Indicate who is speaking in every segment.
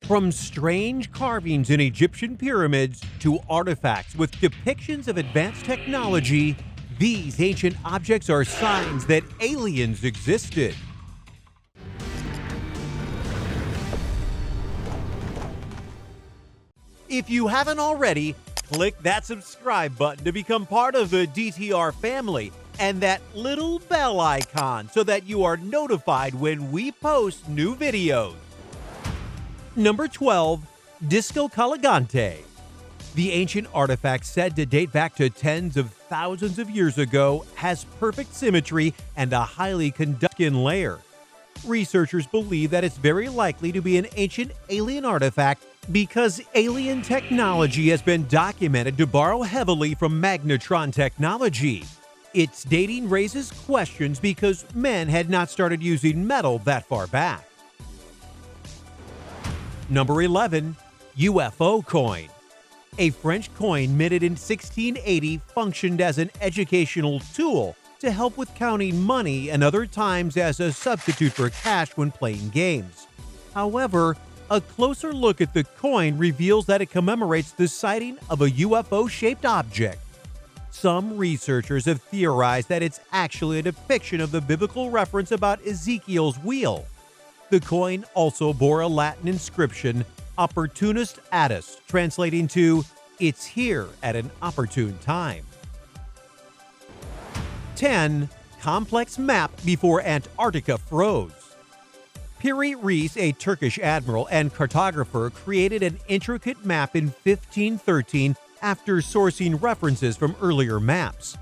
Speaker 1: From strange carvings in Egyptian pyramids to artifacts with depictions of advanced technology, these ancient objects are signs that aliens existed. If you haven't already, click that subscribe button to become part of the DTR family and that little bell icon so that you are notified when we post new videos. Number 12. Disco Caligante. The ancient artifact said to date back to tens of thousands of years ago has perfect symmetry and a highly conductive layer. Researchers believe that it's very likely to be an ancient alien artifact because alien technology has been documented to borrow heavily from magnetron technology. Its dating raises questions because men had not started using metal that far back. Number 11. UFO Coin. A French coin minted in 1680 functioned as an educational tool to help with counting money and other times as a substitute for cash when playing games. However, a closer look at the coin reveals that it commemorates the sighting of a UFO-shaped object. Some researchers have theorized that it's actually a depiction of the biblical reference about Ezekiel's wheel. The coin also bore a Latin inscription, Opportunus Adus, translating to, "It's here at an opportune time." 10. Complex map before Antarctica froze. Piri Reis, a Turkish admiral and cartographer, created an intricate map in 1513 after sourcing references from earlier maps.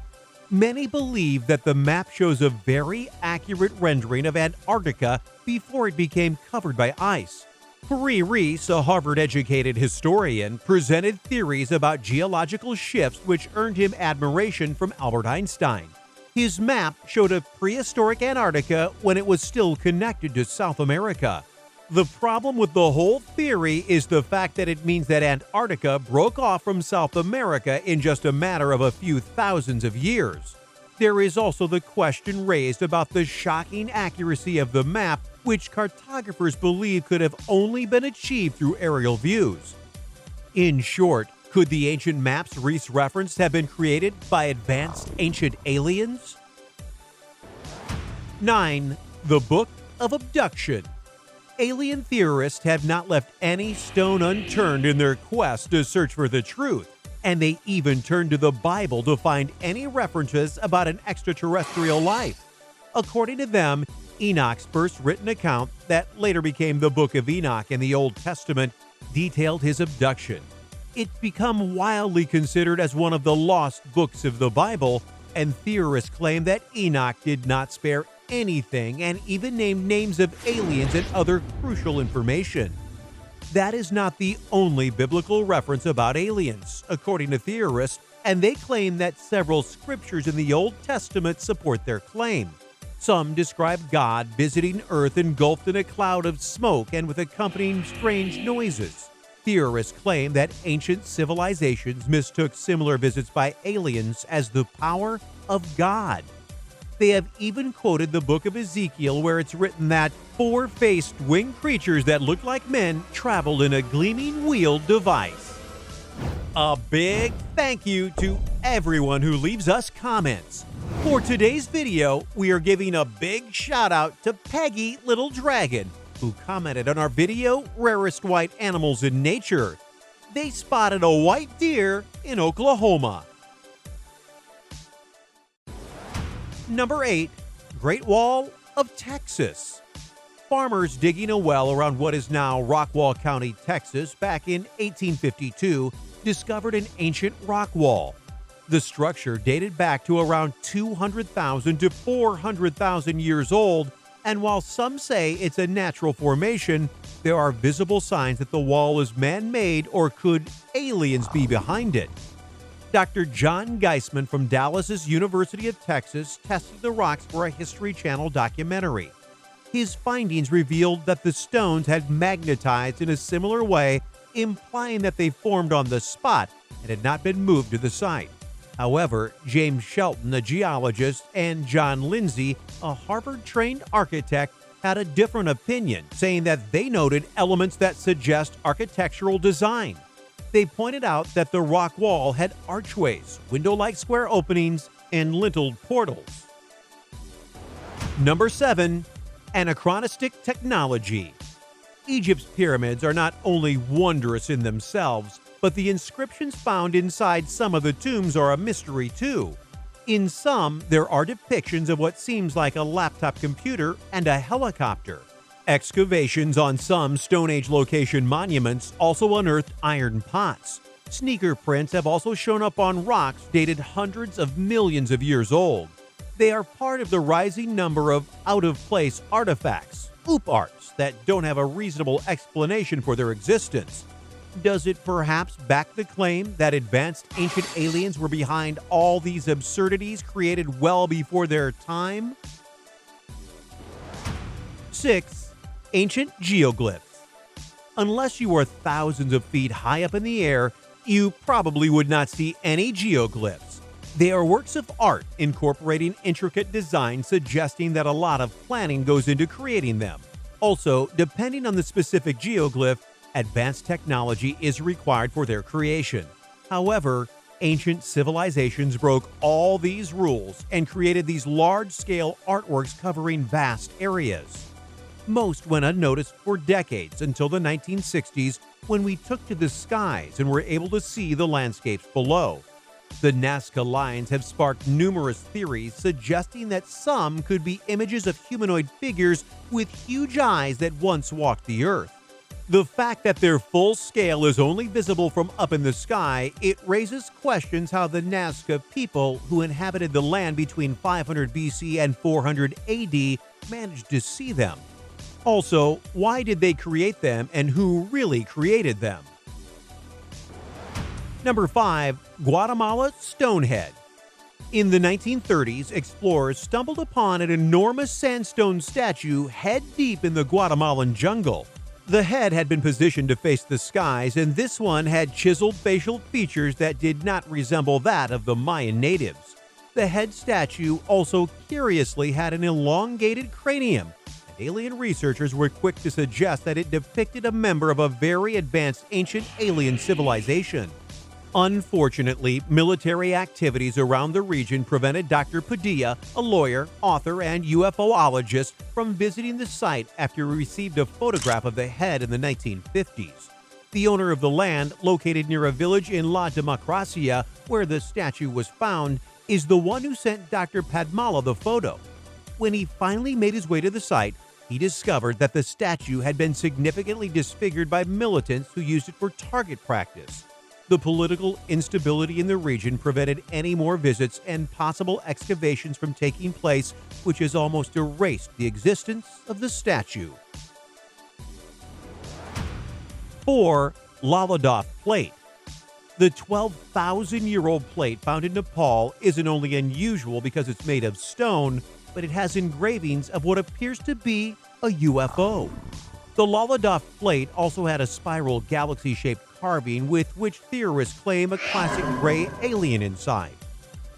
Speaker 1: Many believe that the map shows a very accurate rendering of Antarctica before it became covered by ice. Piri Reis, a Harvard-educated historian, presented theories about geological shifts which earned him admiration from Albert Einstein. His map showed a prehistoric Antarctica when it was still connected to South America. The problem with the whole theory is the fact that it means that Antarctica broke off from South America in just a matter of a few thousands of years. There is also the question raised about the shocking accuracy of the map, which cartographers believe could have only been achieved through aerial views. In short, could the ancient maps Reis referenced have been created by advanced ancient aliens? 9. The Book of Abduction. Alien theorists have not left any stone unturned in their quest to search for the truth, and they even turned to the Bible to find any references about an extraterrestrial life. According to them, Enoch's first written account, that later became the Book of Enoch in the Old Testament, detailed his abduction. It's become wildly considered as one of the lost books of the Bible, and theorists claim that Enoch did not spare anything and even named names of aliens and other crucial information. That is not the only biblical reference about aliens, according to theorists, and they claim that several scriptures in the Old Testament support their claim. Some describe God visiting Earth engulfed in a cloud of smoke and with accompanying strange noises. Theorists claim that ancient civilizations mistook similar visits by aliens as the power of God. They have even quoted the book of Ezekiel, where it's written that four-faced winged creatures that look like men traveled in a gleaming wheeled device. A big thank you to everyone who leaves us comments. For today's video, we are giving a big shout out to Peggy Little Dragon, who commented on our video, Rarest White Animals in Nature. They spotted a white deer in Oklahoma. Number 8. Great Wall of Texas. Farmers digging a well around what is now Rockwall County, Texas, back in 1852, discovered an ancient rock wall. The structure dated back to around 200,000 to 400,000 years old, and while some say it's a natural formation, there are visible signs that the wall is man-made, or could aliens be behind it? Dr. John Geisman from Dallas's University of Texas tested the rocks for a History Channel documentary. His findings revealed that the stones had magnetized in a similar way, implying that they formed on the spot and had not been moved to the site. However, James Shelton, a geologist, and John Lindsay, a Harvard-trained architect, had a different opinion, saying that they noted elements that suggest architectural design. They pointed out that the rock wall had archways, window-like square openings, and linteled portals. Number 7. Anachronistic Technology. Egypt's pyramids are not only wondrous in themselves, but the inscriptions found inside some of the tombs are a mystery too. In some, there are depictions of what seems like a laptop computer and a helicopter. Excavations on some Stone Age location monuments also unearthed iron pots. Sneaker prints have also shown up on rocks dated hundreds of millions of years old. They are part of the rising number of out-of-place artifacts, OOP-arts, that don't have a reasonable explanation for their existence. Does it perhaps back the claim that advanced ancient aliens were behind all these absurdities created well before their time? 6. Ancient geoglyphs. Unless you are thousands of feet high up in the air, you probably would not see any geoglyphs. They are works of art incorporating intricate design, suggesting that a lot of planning goes into creating them. Also, depending on the specific geoglyph, advanced technology is required for their creation. However, ancient civilizations broke all these rules and created these large-scale artworks covering vast areas. Most went unnoticed for decades until the 1960s, when we took to the skies and were able to see the landscapes below. The Nazca lines have sparked numerous theories suggesting that some could be images of humanoid figures with huge eyes that once walked the earth. The fact that their full scale is only visible from up in the sky, it raises questions how the Nazca people who inhabited the land between 500 BC and 400 AD managed to see them. Also, why did they create them and who really created them? Number 5. Guatemala Stonehead. In the 1930s, explorers stumbled upon an enormous sandstone statue head deep in the Guatemalan jungle. The head had been positioned to face the skies, and this one had chiseled facial features that did not resemble that of the Mayan natives. The head statue also curiously had an elongated cranium, and alien researchers were quick to suggest that it depicted a member of a very advanced ancient alien civilization. Unfortunately, military activities around the region prevented Dr. Padilla, a lawyer, author, and UFOlogist, from visiting the site after he received a photograph of the head in the 1950s. The owner of the land, located near a village in La Democracia where the statue was found, is the one who sent Dr. Padmalal the photo. When he finally made his way to the site, he discovered that the statue had been significantly disfigured by militants who used it for target practice. The political instability in the region prevented any more visits and possible excavations from taking place, which has almost erased the existence of the statue. 4. Lolladoff Plate. The 12,000-year-old plate found in Nepal isn't only unusual because it's made of stone, but it has engravings of what appears to be a UFO. The Lolladoff Plate also had a spiral galaxy-shaped carving with which theorists claim a classic gray alien inside.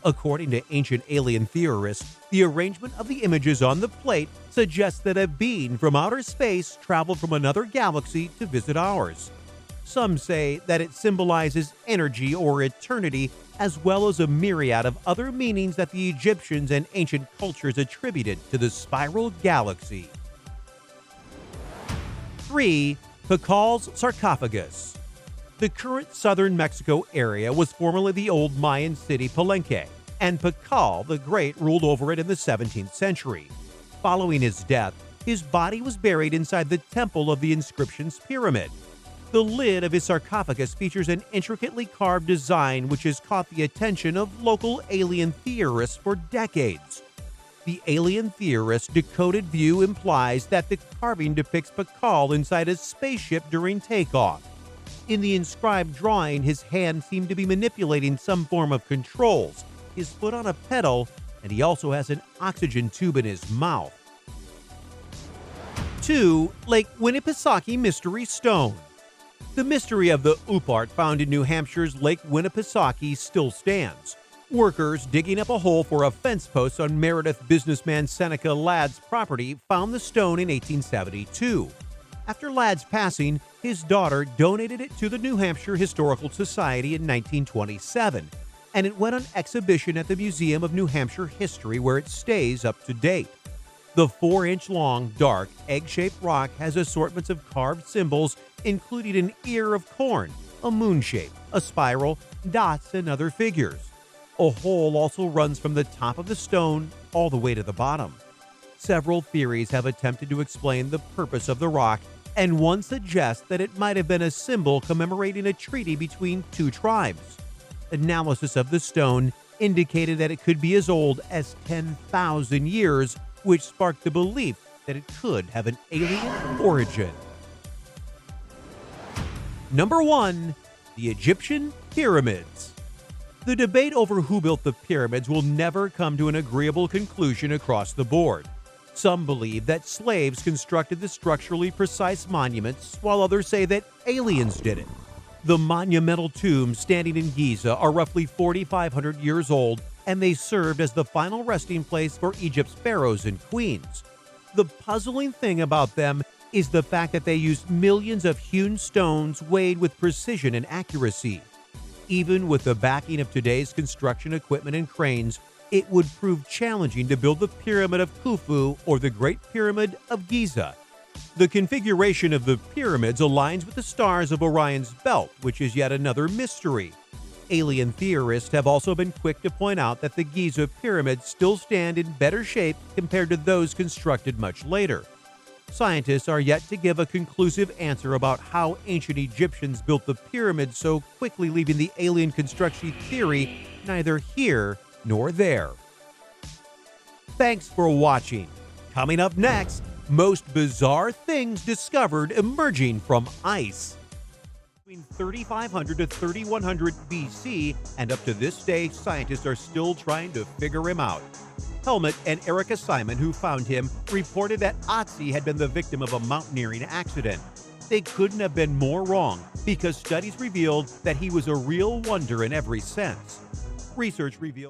Speaker 1: According to ancient alien theorists, the arrangement of the images on the plate suggests that a being from outer space traveled from another galaxy to visit ours. Some say that it symbolizes energy or eternity, as well as a myriad of other meanings that the Egyptians and ancient cultures attributed to the spiral galaxy. 3. Pacal's sarcophagus. The current southern Mexico area was formerly the old Mayan city Palenque, and Pacal the Great ruled over it in the 17th century. Following his death, his body was buried inside the temple of the inscriptions pyramid. The lid of his sarcophagus features an intricately carved design which has caught the attention of local alien theorists for decades. The alien theorist's decoded view implies that the carving depicts Pacal inside a spaceship during takeoff. In the inscribed drawing, his hand seemed to be manipulating some form of controls, his foot on a pedal, and he also has an oxygen tube in his mouth. 2. Lake Winnipesaukee Mystery Stone. The mystery of the OOP art found in New Hampshire's Lake Winnipesaukee still stands. Workers digging up a hole for a fence post on Meredith businessman Seneca Ladd's property found the stone in 1872. After Ladd's passing, his daughter donated it to the New Hampshire Historical Society in 1927, and it went on exhibition at the Museum of New Hampshire History, where it stays up to date. The 4-inch-long, dark, egg-shaped rock has assortments of carved symbols, including an ear of corn, a moon shape, a spiral, dots, and other figures. A hole also runs from the top of the stone all the way to the bottom. Several theories have attempted to explain the purpose of the rock, and one suggests that it might have been a symbol commemorating a treaty between two tribes. Analysis of the stone indicated that it could be as old as 10,000 years, which sparked the belief that it could have an alien origin. Number 1. The Egyptian Pyramids. The debate over who built the pyramids will never come to an agreeable conclusion across the board. Some believe that slaves constructed the structurally precise monuments, while others say that aliens did it. The monumental tombs standing in Giza are roughly 4,500 years old, and they served as the final resting place for Egypt's pharaohs and queens. The puzzling thing about them is the fact that they used millions of hewn stones weighed with precision and accuracy. Even with the backing of today's construction equipment and cranes, it would prove challenging to build the Pyramid of Khufu or the Great Pyramid of Giza. The configuration of the pyramids aligns with the stars of Orion's belt, which is yet another mystery. Alien theorists have also been quick to point out that the Giza pyramids still stand in better shape compared to those constructed much later. Scientists are yet to give a conclusive answer about how ancient Egyptians built the pyramids so quickly, leaving the alien construction theory neither here nor there. Thanks for watching. Coming up next, most bizarre things discovered emerging from ice. Between 3500 to 3100 BC, and up to this day, scientists are still trying to figure him out. Helmut and Erica Simon, who found him, reported that Otzi had been the victim of a mountaineering accident. They couldn't have been more wrong, because studies revealed that he was a real wonder in every sense. Research revealed